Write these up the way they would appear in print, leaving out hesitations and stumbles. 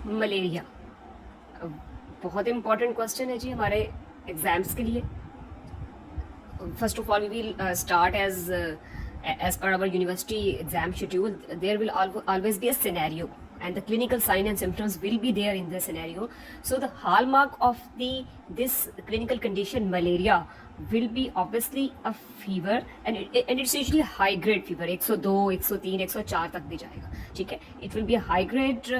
Malaria बहुत important question है जी हमारे एग्जाम्स के लिए. First of all, we will start as per our university exam schedule. There will always be a scenario, and the clinical sign and symptoms will be there in the scenario. So the hallmark of this clinical condition malaria will be obviously a fever, and it's usually a high grade fever. 102, 103, 104 तक भी जाएगा. ठीक है. It will be a high grade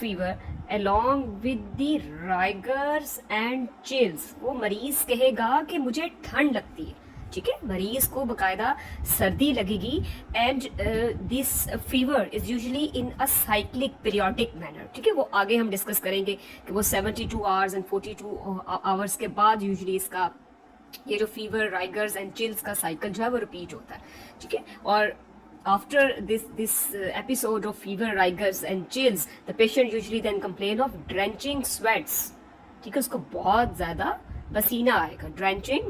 fever along with the rigors and chills. वो मरीज कहेगा कि मुझे ठंड लगती है. ठीक है. मरीज को बकायदा सर्दी लगेगी. And this fever is usually in a cyclic periodic manner. ठीक है. वो आगे हम डिस्कस करेंगे कि वो 72 आवर्स एंड 42 आवर्स के बाद यूजुअली इसका ये जो फीवर राइगर्स एंड चिल्स का साइकिल जो है वो रिपीट होता है. ठीक है. और after this episode of fever, rigors and chills, the patient usually then complain of drenching sweats. ठीक है. उसको बहुत ज़्यादा पसीना आएगा. drenching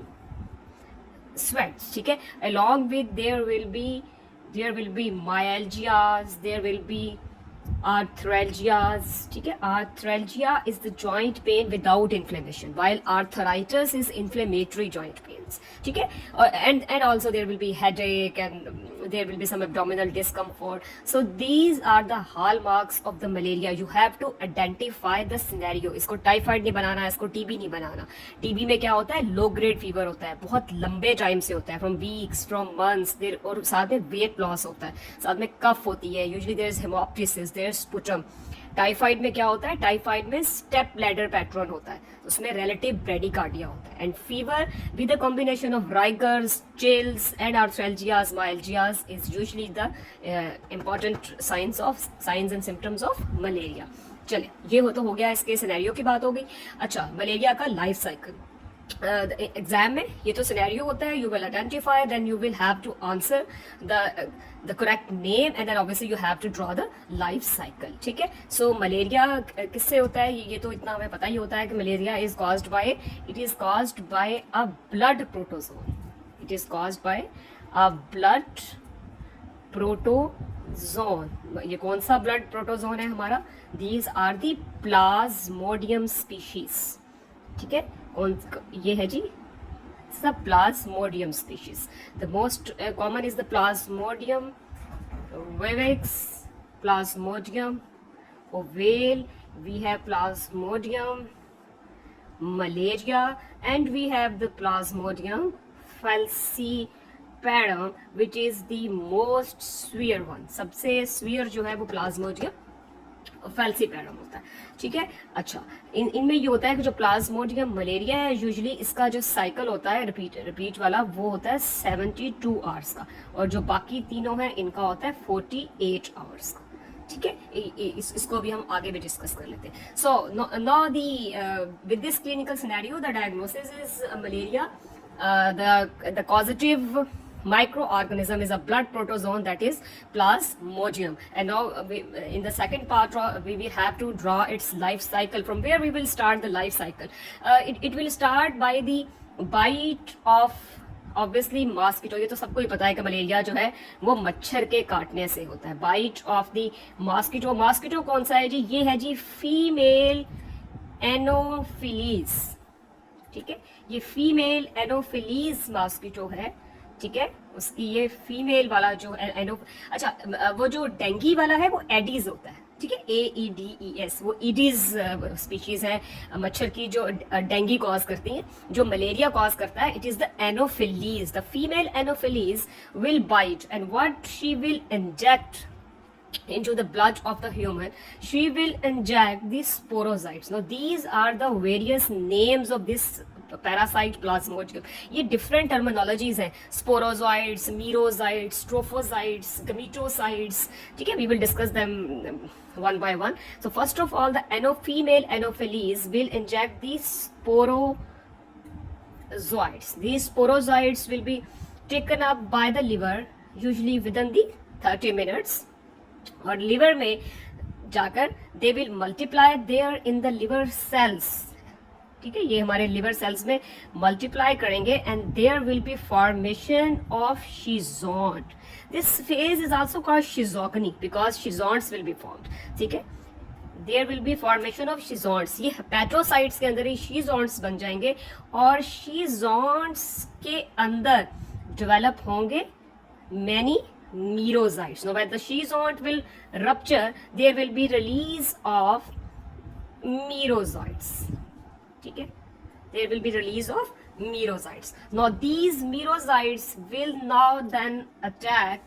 sweats. ठीक है. along with there will be myalgias, there will be arthralgias. ठीक है. arthralgia is the joint pain without inflammation, while arthritis is inflammatory joint pains. ठीक है. and also there will be headache and there will be some abdominal discomfort. So these are the hallmarks of the malaria. You have to identify the scenario. इसको typhoid नहीं बनाना, इसको TB नहीं बनाना. TB में क्या होता है? लो ग्रेड फीवर होता है, बहुत लंबे टाइम से होता है, फ्रॉम वीक्स, फ्रॉम मंथ्स. और साथ में वेट लॉस होता है, साथ में कफ होती है. Usually there is haemoptysis, there is sputum. Typhoid में क्या होता है? टाइफाइड में स्टेप लैडर पैटर्न होता है, उसमें रिलेटिव ब्रेडिकार्डिया होता है. And fever with a combination of rigors, chills and arthralgias, myalgias is usually the important signs and symptoms of malaria. चलिए, ये तो हो गया, इसके सिनेरियो की बात हो गई. अच्छा, मलेरिया का लाइफ साइकिल. एग्जाम में ये तो सिनेरियो होता है. You will identify, then you will have to answer the correct name, and then obviously you have to draw the life cycle. ठीक है. so मलेरिया किससे होता है? ये तो इतना हमें पता ही होता है कि malaria is caused by a blood protozoan. It is caused by a blood protozoan. ये कौन सा blood protozoan है हमारा? These are the Plasmodium species. ठीक है. ये है जी the Plasmodium species. The most common is the Plasmodium vivax, Plasmodium ovale. We have Plasmodium malaria, and we have the Plasmodium falciparum, which is the most severe one. सबसे severe जो है वो Plasmodium falciparum होता है. ठीक है. अच्छा, इनमें ये होता है कि जो प्लाज्मोडियम मलेरिया है, यूजुअली इसका जो साइकिल होता है रिपीट वाला, वो होता है 72 आवर्स का, और जो बाकी तीनों हैं इनका होता है 48 आवर्स का. ठीक है. इसको भी हम आगे भी डिस्कस कर लेते हैं. So now with this clinical scenario the diagnosis is malaria. The causative microorganism is a blood protozoan, that is Plasmodium. And now in the second part we will have to draw its life cycle. From where we will start the life cycle? It will start by the bite of obviously mosquito. ये तो सबको ही पता है कि malaria जो है वो मच्छर के काटने से होता है. Bite of the mosquito. Mosquito कौन सा है जी? ये है जी फीमेल एनोफिलीज. ठीक है. ये फीमेल एनोफिलीज मॉस्किटो है. ठीक है. उसकी ये फीमेल वाला जो अच्छा, वो जो डेंगी वाला है वो एडीज होता है. ठीक है. AEDES, वो ईडीज स्पीशीज है मच्छर की जो डेंगी कॉज करती हैं. जो मलेरिया कॉज करता है, it is the Anopheles. The female Anopheles will bite, and what she will inject into the blood of the human, she will inject the sporozoites. Now these are the various names of this parasite Plasmodium. ये different terminologies हैं. Sporozoites, merozoites, trophozoites, gametocytes. ठीक है. We will discuss them one by one. So first of all, the female anopheles will inject these sporozoites. These sporozoites will be taken up by the liver, usually within the 30 minutes. और liver में जाकर they will multiply there in the liver cells. ठीक है. ये हमारे liver cells में multiply करेंगे, and there will be formation of schizont. This phase is also called schizogony because schizonts will be formed. ठीक है. There will be formation of schizonts, ये hepatocytes के अंदर ही शीजॉन्ट्स बन जाएंगे और शीजॉन्ट्स के अंदर डेवलप होंगे many merozoites. Now when the sheizont will rupture, there will be release of merozoites. ठीक है, there will be release of merozoites. Now these merozoites will now then attack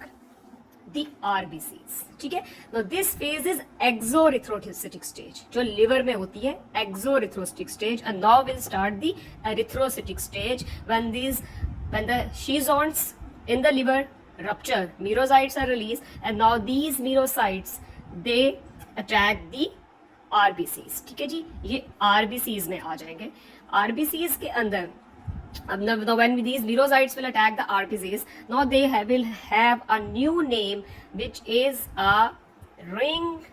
the RBCs. ठीक है, now this phase is exoerythrocytic stage, जो liver में होती है exoerythrocytic stage, and now will start the erythrocytic stage when the sheizonts in the liver rupture, merozoites are released, and now these merozoites they attack the RBCs. ठीक है जी, ये RBCs में आ जाएंगे. RBCs के अंदर now when these merozoites will attack the RBCs, now they will have a new name, which is a ring-shaped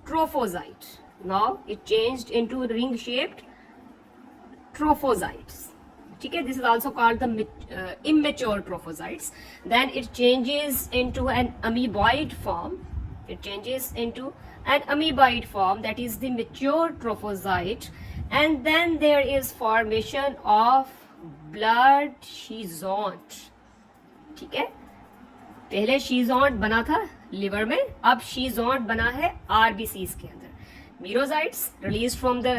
trophocyte. Now it changed into ring-shaped trophocytes. ठीक है, this is also called the immature trophocytes. Then it changes into an amoeboid form. It changes into an amoeboid form, that is the mature trophocyte. And then there is formation of blood schizont. ठीक है, पहले schizont बना था liver में, अब schizont बना है RBCs के अंदर. Merozoites released from the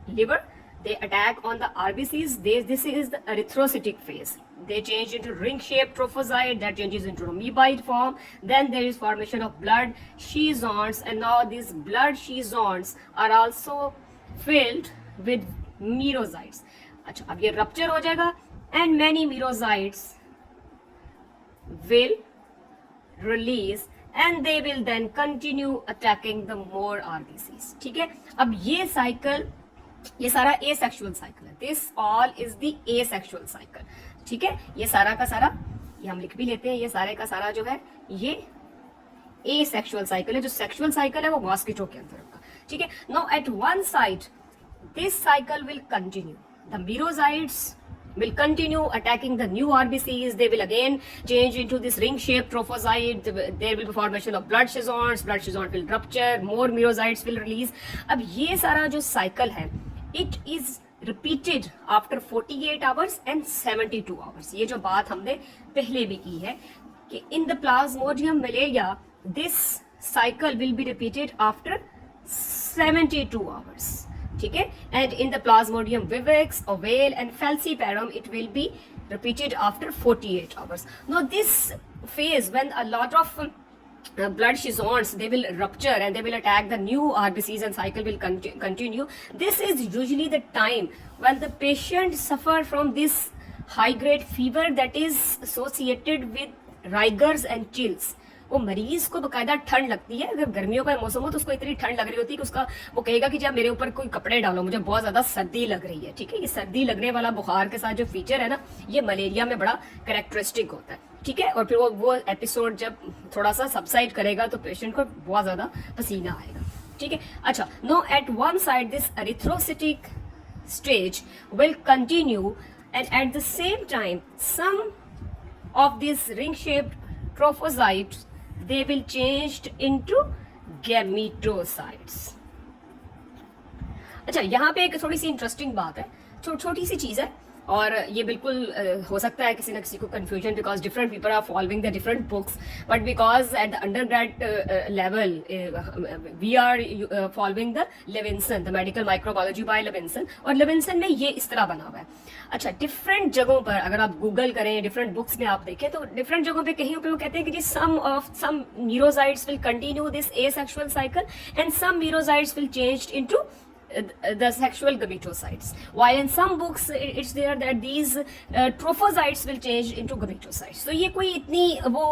liver, they attack on the RBCs. This is the erythrocytic phase. They change into ring-shaped trophocyte, that changes into amoeboid form. Then there is formation of blood schizonts, and now these blood schizonts are also filled with merozoites. अच्छा, अब ये rupture हो जाएगा and many merozoites will release and they will then continue attacking the more RBCs. ठीक है, अब ये cycle, ये सारा asexual cycle है. This all is the asexual cycle. ठीक है, ये सारा का सारा, ये हम लिख भी लेते हैं, ये सारे का सारा जो है ये asexual cycle है. जो sexual cycle है वो मॉस्किटो के अंदर होगा. ठीक है, now at one side this cycle will continue. The merozoites will continue attacking the new RBCs. They will again change into this ring-shaped trophocyte. There will be formation of blood schizonts. Blood schizont will rupture. More merozoites will release. अब ये सारा जो cycle है, it is repeated after 48 hours and 72 hours. ये जो बात हमने पहले भी की है कि in the Plasmodium Malaria, this cycle will be repeated after 72 hours. ठीक है, and in the Plasmodium vivax, ovale and falciparum, it will be repeated after 48 hours. Now this phase, when a lot of blood schizonts, they will rupture and they will attack the new RBCs and cycle will continue. This is usually the time when the patient suffer from this high grade fever that is associated with rigors and chills. वो मरीज को बकायदा ठंड लगती है. अगर गर्मियों का मौसम हो तो उसको इतनी ठंड लग रही होती है कि उसका वो कहेगा कि जब मेरे ऊपर कोई कपड़े डालो, मुझे बहुत ज्यादा सर्दी लग रही है. ठीक है, ये सर्दी लगने वाला बुखार के साथ जो फीचर है ना, ये मलेरिया में बड़ा कैरेक्टरिस्टिक होता है. ठीक है, और फिर वो एपिसोड जब थोड़ा सा सबसाइड करेगा तो पेशेंट को बहुत ज्यादा पसीना आएगा. ठीक है, अच्छा, no at one side this erythrocytic stage will continue and at the same time some of this ring shaped trophocytes, they will changed into gametocytes. अच्छा, यहाँ पे एक थोड़ी सी इंटरेस्टिंग बात है, छोटी सी चीज है, और ये बिल्कुल हो सकता है किसी न किसी को confusion, because different people are following the different books, but because at the undergrad level we are following the Levinson, the medical microbiology by Levinson, और लेविंसन में ये इस तरह बना हुआ है. अच्छा, डिफरेंट जगहों पर अगर आप गूगल करें, डिफरेंट बुक्स में आप देखें तो डिफरेंट जगहों पे कहीं पे वो कहते हैं कि जी some merozoites will continue this asexual cycle and some merozoites will change into the sexual gametocytes, while in some books it's there that these trophocytes will change into gametocytes. तो ये कोई इतनी वो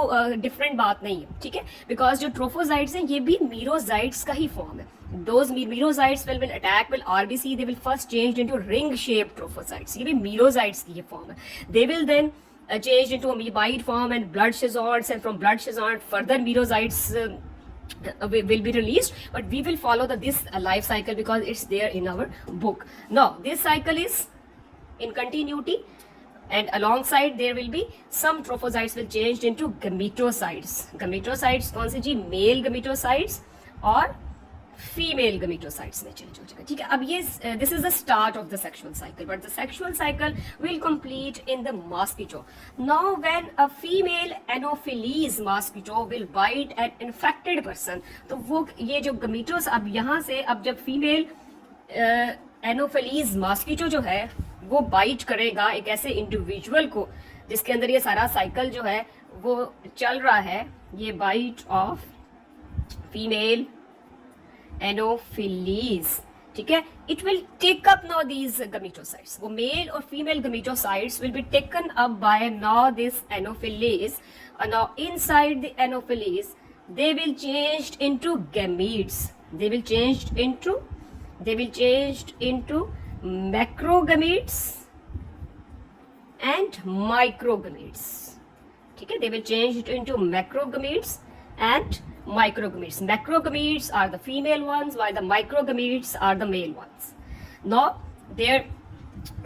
different बात नहीं है. ठीक है, because जो trophocytes हैं ये भी merozoites का ही form है. Those merozoites will attack RBC, they will first change into ring shaped trophocytes. ये भी merozoites की ये form है. They will then change into amoeboid form and blood schizonts, and from blood schizont further merozoites will be released, but we will follow this life cycle because it's there in our book. Now this cycle is in continuity and alongside there will be some trophocytes will changed into gametocytes. Gametocytes कौन से जी? Male gametocytes और female gametocytes में change हो जाएगा. ठीक है, अब ये this is the start of the sexual cycle, but the sexual cycle will complete in the mosquito. Now when a female Anopheles mosquito will bite an infected person, तो वो ये जो गमीटोस, अब यहाँ से अब जब फीमेल एनोफिलीज मॉस्किटो जो है वो बाइट करेगा एक ऐसे इंडिविजुअल को जिसके अंदर ये सारा साइकिल जो है वो चल रहा है, ये बाइट ऑफ फीमेल एनोफिलीज. ठीक है, it will take up now these gametocytes. वो मेल और female gametocytes will be taken up by now this Anopheles. Now inside the Anopheles they will changed into gametes. They will changed into macrogametes and microgametes. ठीक है, they will changed into macrogametes and microgametes. Macrogametes are the female ones, while the microgametes are the male ones. Now there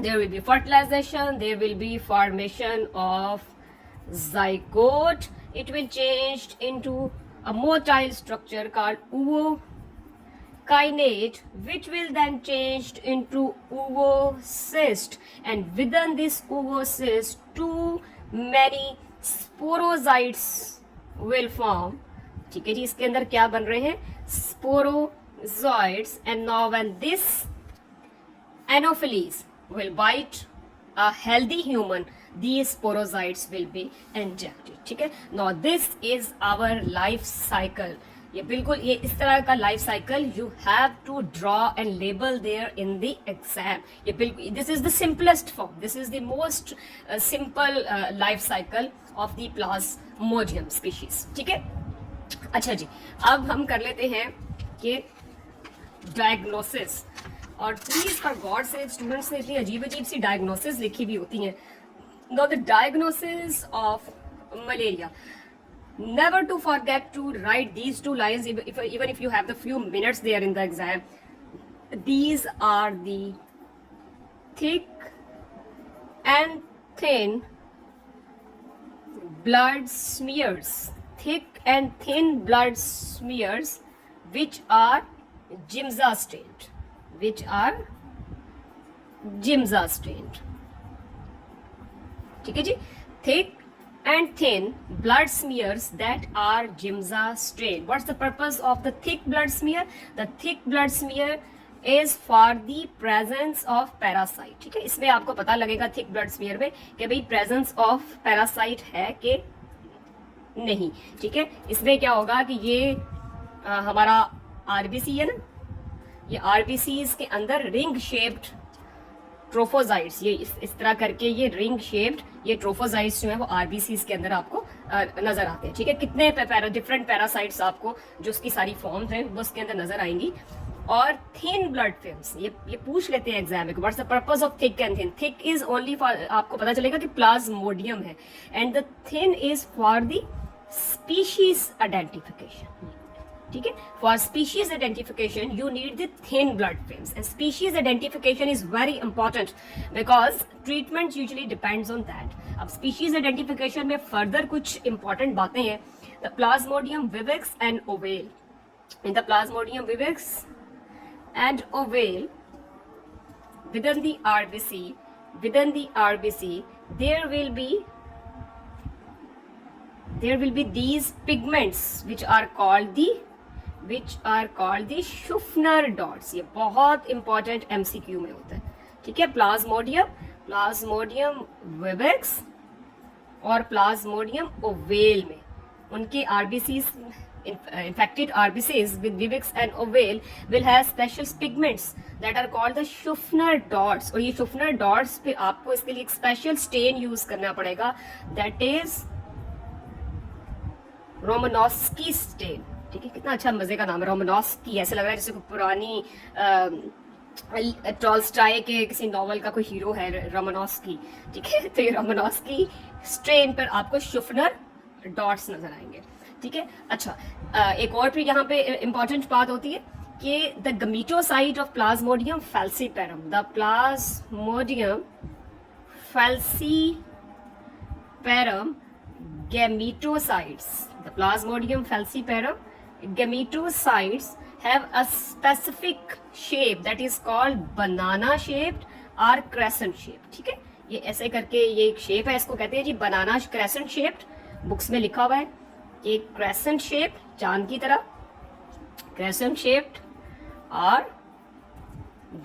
will be fertilization, there will be formation of zygote. It will change into a motile structure called oocyte, which will then change into oocyst, and within this oocyst too many sporozoites will form. ठीक है जी, इसके अंदर क्या बन रहे हैं? Sporozoites. And now when this anopheles will bite a healthy human, these sporozoites will be injected. ठीक है, now this is our life cycle. ये बिल्कुल ये इस तरह का life cycle you have to draw and label there in the exam. ये बिल्कुल this is the simplest form, this is the most simple life cycle of the Plasmodium species. ठीक है, अच्छा जी, अब हम कर लेते हैं कि डायग्नोसिस. और प्लीज फॉर गॉड से स्टूडेंट्स ने इतनी अजीब अजीब सी डायग्नोसिस लिखी भी होती हैं. Know the diagnosis of malaria. Never to forget to write these two lines even if you have the few minutes there in the exam. These are the thick and thin blood smears. Thick and thin blood smears which are Giemsa stained. Which are Giemsa stained. ठीक है जी, thick and thin blood smears that are Giemsa stained. What's the purpose of the thick blood smear? The thick blood smear is for the presence of parasite. ठीक है, इसमें आपको पता लगेगा thick blood smear में कि भाई presence of parasite है कि नहीं. ठीक है, इसमें क्या होगा कि ये हमारा RBC है ना, ये RBCs के अंदर रिंग शेप्ड ट्रोफोजाइट्स, ये इस तरह करके ये रिंग शेप्ड ये ट्रोफोजाइट्स जो है वो आरबीसीज के अंदर आपको नजर आते हैं. ठीक है, कितने डिफरेंट पैरासाइट्स आपको जो उसकी सारी फॉर्म्स हैं वो उसके अंदर नजर आएंगी. और थिन ब्लड फिल्म्स, ये पूछ लेते हैं एग्जाम में, what's the purpose of thick and thin. Thick is only for, आपको पता चलेगा कि प्लाज्मोडियम है, and the thin is for the species identification. ठीक है, for species identification you need the thin blood films, and species identification is very important because treatment usually depends on that. अब species identification में further कुछ important बातें हैं. The plasmodium vivax and ovale. In the plasmodium vivax and oval within the RBC there will be these pigments which are called the Schuffner dots. ये बहुत important MCQ में होता है. ठीक है, प्लाज्मोडियम विविक्स और प्लाज्मोडियम ओवेल में उनके RBCs, infected RBCs with vivics and ovale will have special pigments that are called the Schuffner dots. और ये Schuffner dots पे आपको इसके लिए एक स्पेशल स्टेन यूज करना पड़ेगा, that is रोमानोस्की स्टेन. ठीक है, कितना अच्छा मजे का नाम है रोमानोस्की. ऐसे लग रहा है जैसे कोई पुरानी टॉल्स्टॉय के किसी नॉवल का कोई हीरो है रोमानोस्की. ठीक है, तो ये रोमानोस्की स्ट्रेन पर आपको शुफनर डॉट्स नजर आएंगे. ठीक है, अच्छा, एक और भी यहाँ पे इंपॉर्टेंट बात होती है कि the gametocyte of plasmodium falciparum. The plasmodium falciparum gametocytes. The Plasmodium falciparum gametocytes have a specific shape that is called banana shaped or crescent shaped. ठीक है, ये ऐसे करके ये एक शेप है, इसको कहते हैं जी बनाना क्रेसेंट शेप्ड. बुक्स में लिखा हुआ है एक क्रेसेंट शेप, चांद की तरह, क्रेसेंट शेप्ड और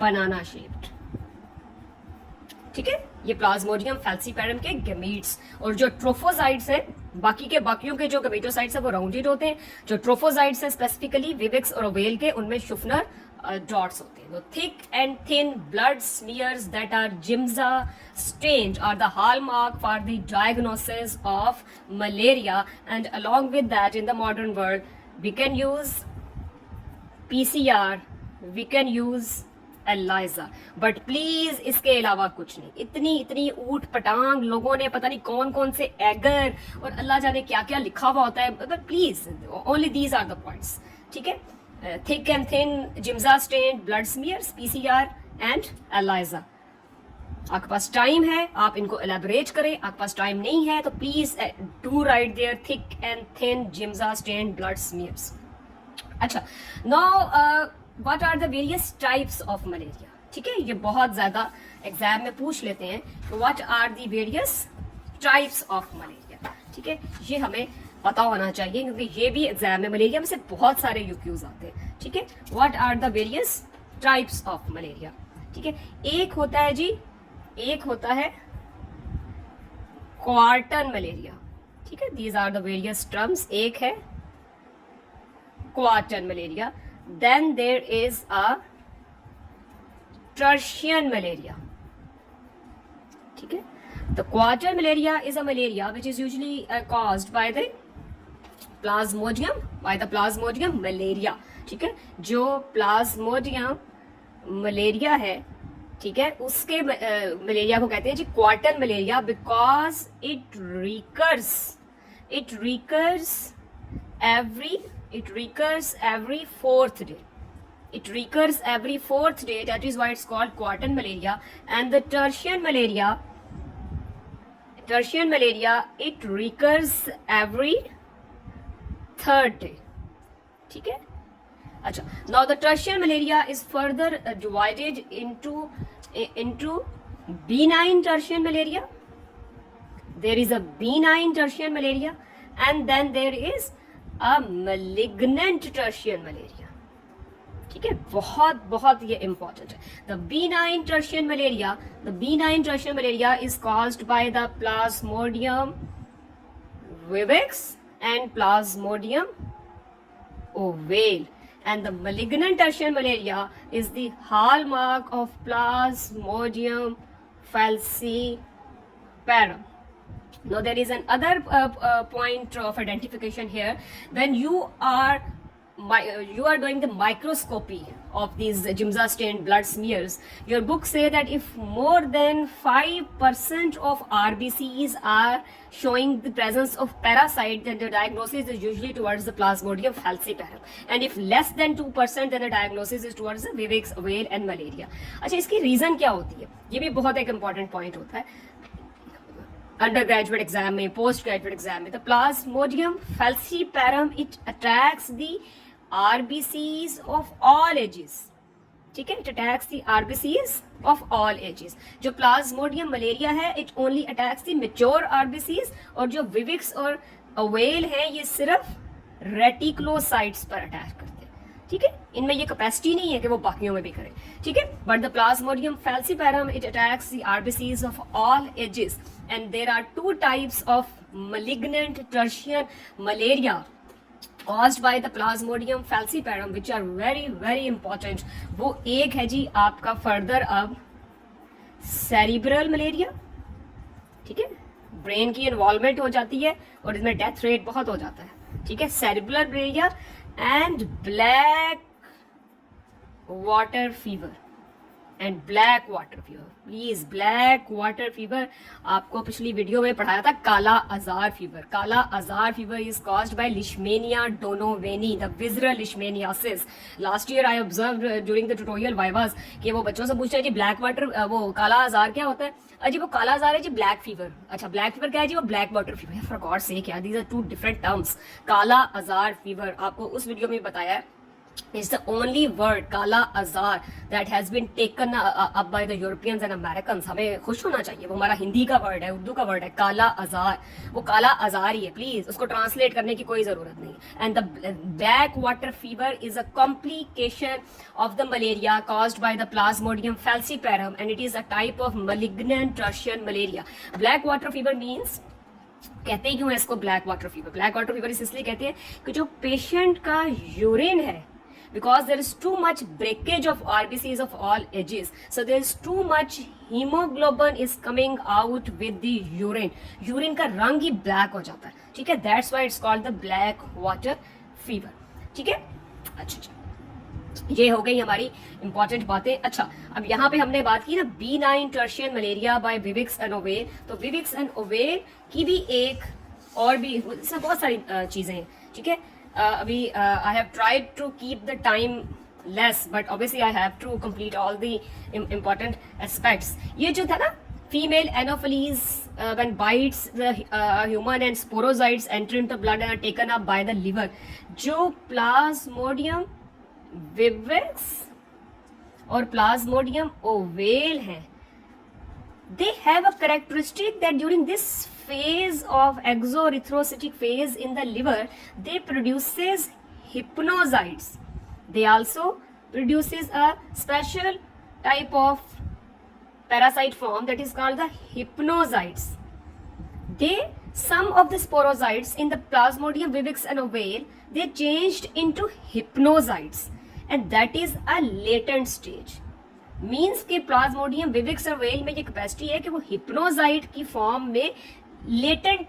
बनाना शेप्ड. ठीक है, ये प्लाज्मोडियम फैल्सीपैरम के गैमीट्स. और जो ट्रोफोजाइट्स है, बाकी के बाकियों के जो गैमेटोसाइट्स है वो राउंडेड होते हैं. जो ट्रोफोजाइट्स है स्पेसिफिकली विविक्स और ओवेल के, उनमें शुफनर डॉट्स होते हैं. Thick and thin blood smears that are Giemsa stained are the hallmark for the diagnosis of malaria. And along with that in the modern world we can use PCR, we can use ELISA, but please इसके अलावा कुछ नहीं. इतनी ऊट पटांग लोगों ने पता नहीं कौन कौन से एगर और अल्लाह जाने क्या क्या लिखा हुआ होता है, but please only these are the points. ठीक है, thick and thin Giemsa stain blood smears, PCR and ELISA. आपके पास टाइम है, आप इनको एलेबोरेट करें. आपके पास टाइम नहीं है तो please do write there thick and thin Giemsa stain blood smears. अच्छा, now what are the various types of malaria. ठीक है, ये बहुत ज्यादा एग्जाम में पूछ लेते हैं तो what are the various types of malaria. ठीक है, ये हमें पता होना चाहिए क्योंकि ये भी एग्जाम में मलेरिया में से बहुत सारे यूक्यूज आते हैं. ठीक है, what are the various types of malaria. ठीक है, एक होता है जी, एक होता है क्वार्टन मलेरिया. ठीक है, these are the various terms. एक है quartan malaria. Then there is a tertian malaria. ठीक है, the quartan malaria is a malaria which is usually caused by the plasmodium malaria. ठीक है, जो प्लाज्मोडियम मलेरिया है, ठीक है, उसके मलेरिया को कहते हैं जी quartan malaria because it recurs every fourth day. It recurs every fourth day. That is why it's called quartan malaria. And the tertian malaria, it recurs every third day. ठीक है. अच्छा, now the tertian malaria is further divided into benign tertian malaria. There is a benign tertian malaria, and then there is a malignant tertian malaria. ठीक है, बहुत ये important है. The benign tertian malaria is caused by the Plasmodium vivax and Plasmodium ovale, and the malignant tertian malaria is the hallmark of Plasmodium falciparum. Now there is another point of identification here. When you are doing the microscopy of these Jimza stained blood smears, your book say that if more than 5% of RBCs are showing the presence of parasite, then the diagnosis is usually towards the Plasmodium falciparum. And if less than 2%, then the diagnosis is towards the Vivax, ovale and malaria. अच्छा, इसकी reason क्या होती है? ये भी बहुत एक important point होता है अंडर ग्रेजुएट एग्जाम में, पोस्ट ग्रेजुएट एग्जाम में. The Plasmodium falciparum it attacks the RBCs of all ages. ठीक है, it attacks the RBCs of all ages. जो प्लाज्मोडियम मलेरिया है it only attacks the mature RBCs, और जो विविक्स और oval है ये सिर्फ रेटिकुलोसाइट्स पर अटैक करते हैं. ठीक है, इनमें ये कैपेसिटी नहीं है कि वो बाकियों में भी करें. ठीक है, but the Plasmodium falciparum it attacks the RBCs of all ages. And there are two types of malignant tertian malaria caused by the Plasmodium falciparum which are very important. वो एक है जी आपका फर्दर अब सेरिब्रल मलेरिया. ठीक है, brain की involvement हो जाती है और इसमें डेथ रेट बहुत हो जाता है. ठीक है, cerebral malaria and black water fever. And black water fever, please black water fever आपको पिछली वीडियो में पढ़ाया था, काला azar fever. Kala azar fever is caused by leishmania donovani, the visceral leishmaniasis. Last year I observe during the tutorial vivas कि वो बच्चों से पूछते हैं जी ब्लैक वाटर, वो काला अजार क्या होता है? अजी वो काला अजार है जी ब्लैक फीवर। अच्छा ब्लैक फीवर क्या है जी? वो black water fever. For God sake यार, these are two different terms. Kala azar fever आपको उस वीडियो में बताया है, is the only word kala azar that has been taken up by the Europeans and Americans। हमें खुश होना चाहिए, वो हमारा हिंदी का वर्ड है, उर्दू का वर्ड है काला अजार, वो काला अजार ही है, प्लीज उसको ट्रांसलेट करने की कोई जरूरत नहीं। And the black water fever is a complication of the malaria caused by the Plasmodium falciparum and it is a type of malignant Tertian malaria। Black water fever means, कहते हैं क्यों है इसको black water fever? Black water fever इसलिए कहते हैं कि जो पेशेंट का यूरिन है, because there is too much breakage of RBCs of all ages, so there is too much hemoglobin is coming out with the urine, urine का रंग ही black हो जाता है, ठीक है, that's why it's called the black water fever, ठीक है। अच्छा, ये हो गई हमारी इंपॉर्टेंट बातें। अच्छा, अब यहाँ पे हमने बात की ना B9 tertian malaria by vivax and ovale, तो विविक्स एंड ओवेल की भी एक और भी इसमें बहुत सारी चीजें हैं, ठीक है। अभी I have tried to keep the time less, but obviously I have to complete all the important aspects. ये जो था ना female anopheles when bites the human and sporozoites enter into blood and are taken up by the liver, जो plasmodium vivax और plasmodium ovale हैं, they have a characteristic that during this phase of exoerythrocytic phase in the liver, they produces hypnocytes. They also produces a special type of parasite form that is called the hypnocytes. Some of the sporocytes in the Plasmodium vivax and ovale, they changed into hypnocytes, and that is a latent stage. Means कि Plasmodium vivax और well में ये capacity है कि वो हिप्नोजाइट की form में latent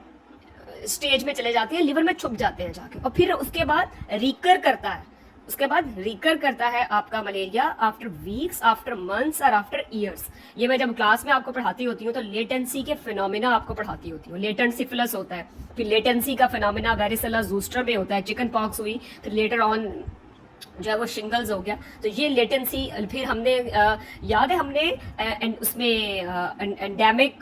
stage में चले जाते हैं, लिवर में छुप जाते हैं जाके, और फिर उसके बाद रिकर करता है, उसके बाद रिकर करता है आपका malaria after weeks, after months और आफ्टर ईयर्स। ये मैं जब क्लास में आपको पढ़ाती होती हूँ तो लेटेंसी के फिनोमिना आपको पढ़ाती होती हूँ। लेटेंट सिफिलिस होता है, फिर लेटेंसी का फिनोमिना वेरिसेला ज़ूस्टर में होता है, चिकन पॉक्स हुई, फिर लेटर ऑन जो है वो शिंगल्स हो गया। तो ये लेटेंसी, फिर हमने याद है हमने उसमें एंडेमिक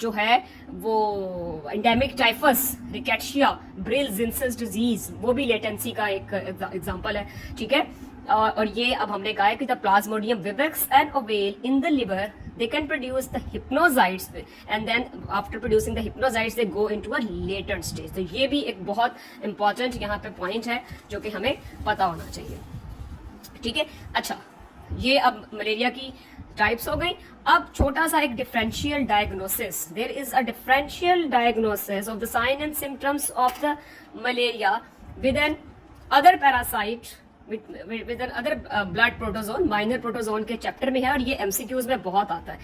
जो है वो endemic typhus, rickettsia, Brill जिंसेस disease, वो भी लेटेंसी का एक एग्जांपल है, ठीक है। और ये अब हमने कहा है कि the Plasmodium vivax and ovale in the liver, they can produce the hypnocytes and then after producing the hypnocytes they go into a latent stage। तो ये भी एक बहुत इंपॉर्टेंट यहाँ पे पॉइंट है जो कि हमें पता होना चाहिए, ठीक है। अच्छा, ये अब मलेरिया की टाइप्स हो गई। अब छोटा सा एक differential diagnosis, there is a differential diagnosis of the sign and symptoms of the malaria with an other parasite with another blood protozoan, minor protozoan के चैप्टर में है, और ये MCQs में बहुत आता है।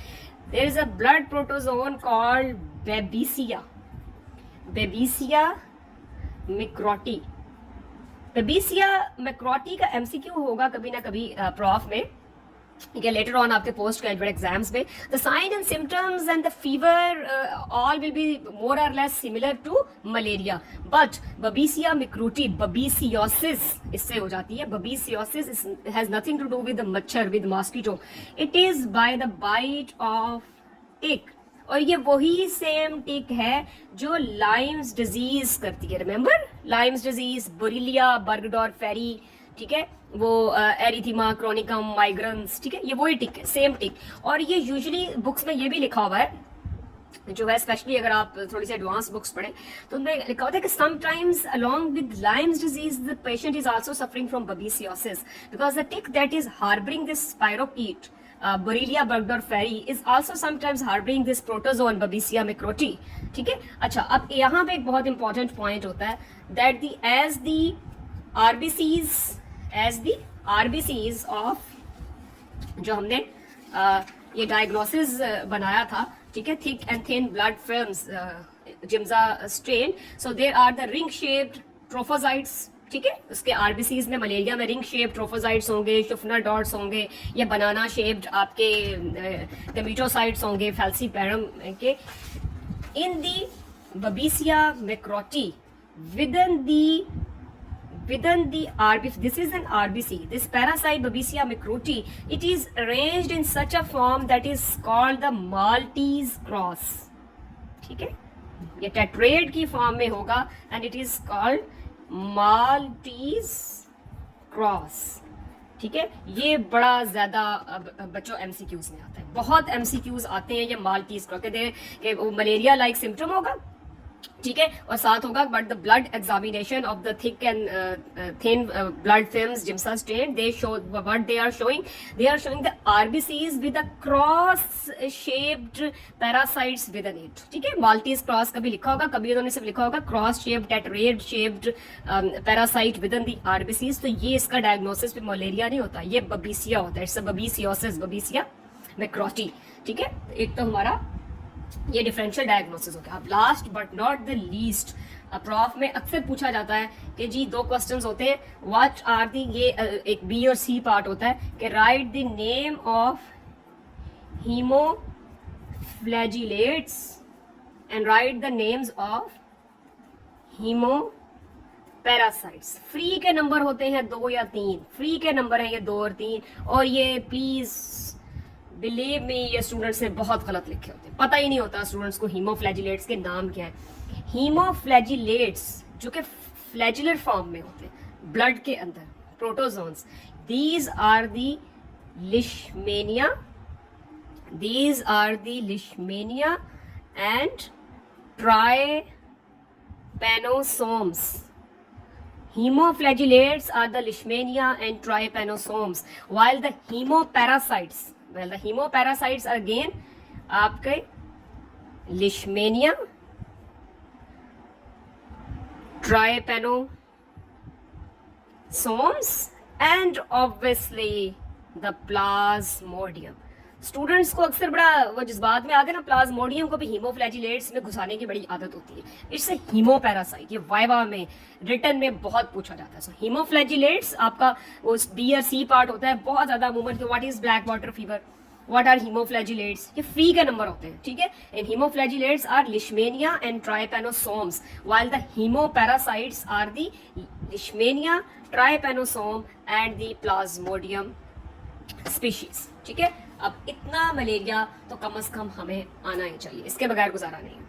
There is a blood protozoan called Babesia microti। Babesia microti का MCQ होगा कभी ना कभी प्रॉफ में, Okay, later on आपके पोस्ट ग्रेजुएट एग्जाम्स में। The sign and symptoms and the fever all will be more or less similar to malaria, but babesia microti, babesiosis इससे हो जाती है। Babesiosis has nothing to do with the मच्छर, with mosquito, it is by the bite of tick, और ये वही same टिक है जो लाइम्स डिजीज करती है। रिमेंबर लाइम्स डिजीज, बोरिलिया बर्गडॉर्फेरी, ठीक है, वो एरिथीमा क्रोनिकम माइग्रेंस, ठीक है, ये वही टिक है, सेम टिक। और ये यूजुअली बुक्स में ये भी लिखा हुआ है जो है, स्पेशली अगर आप थोड़ी सी एडवांस बुक्स पढ़ें तो उनमें लिखा होता है कि sometimes along with Lyme's disease the patient is also suffering from babesiosis because the tick that is harbouring this spirochete borrelia burgdorferi is also sometimes harbouring this protozoan babesia microti, ठीक है। अच्छा, अब यहाँ पे एक बहुत इंपॉर्टेंट पॉइंट होता है that the age the RBCs of जो हमने ये डायग्नोसिस बनाया था, ठीक है, thick and thin blood films Giemsa strain, so there are the ring shaped trophozoites, ठीक है, उसके आरबीसीज में मलेरिया में रिंग शेप ट्रोफोसाइट्स होंगे, शुफनर डॉट्स होंगे, या बनाना शेप्ड आपके गमीटोसाइट्स होंगे फैल्सीपैरम के। इन दी बबीसिया मैक्रोटी within the RBC, this is an RBC, this parasite Babesia macroti, it is arranged in such a form that is called the Maltese cross, ठीक है, ये टेट्रेड की फॉर्म में होगा and it is called Maltese cross, ठीक है। ये बड़ा ज्यादा बच्चों एमसीक्यूज में आता है, बहुत एमसीक्यूज आते हैं ये माल्टीज क्रॉस, कहते हैं कि वो मलेरिया लाइक सिम्टम होगा, ठीक है, और साथ होगा but the blood examination of the thick and thin blood films Giemsa stain, they show what they are showing the RBCs with a cross shaped parasites within it, ठीक है। Maltese cross कभी लिखा होगा, कभी उन्होंने सिर्फ लिखा होगा cross shaped tetrad shaped parasite with in the RBCs. तो ये इसका डायग्नोसिस पे मलेरिया नहीं होता, ये बबीसिया होता है, इट्स अ बबीसियोसिस, बबीसिया मैक्रोटी, ठीक है। एक तो हमारा ये डिफरेंशियल डायग्नोसिस हो गया। अब last but not the least, prof में अक्सर पूछा जाता है कि जी दो क्वेश्चंस होते हैं, व्हाट आर दी, ये एक बी और सी पार्ट होता है कि write the name of haemoflagellates and write the names of haemoparasites. Three के नंबर होते हैं 2 या 3, फ्री के नंबर है ये 2 और 3, और ये प्लीज बिलीव मी ये स्टूडेंट्स ने बहुत गलत लिखे होते हैं, पता ही नहीं होता स्टूडेंट्स को हीमोफ्लैजिलेट्स के नाम क्या है। हीमोफ्लैजिलेट्स जो कि फ्लैजिलर फॉर्म में होते हैं ब्लड के अंदर, protozoans, these are the leishmania and trypanosomes. Hemoflagellates are the Leishmania and trypanosomes, while the hemoparasites are again आपके Leishmania, trypanosomes and obviously the Plasmodium। Students को अक्सर बड़ा वो जज्बात में आके ना प्लाज्मोडियम को भी हीमोफ्लैजिलेट्स में घुसाने की बड़ी आदत होती है, इट्स हीमोपैरासाइट, ये वाइवा में रिटन में बहुत पूछा जाता है। सो हीमोफ्लैजिलेट्स आपका वो बी और सी पार्ट होता है बहुत ज्यादा अमूमन। What is black water fever, what are haemoflagellates, ये फ्री के नंबर होते हैं, ठीक है। And haemoflagellates are leishmania and trypanosomes, while the haemoparasites are the leishmania, trypanosome and the plasmodium species, ठीक है। अब इतना मलेरिया तो कम से कम हमें आना ही चाहिए, इसके बगैर गुजारा नहीं है।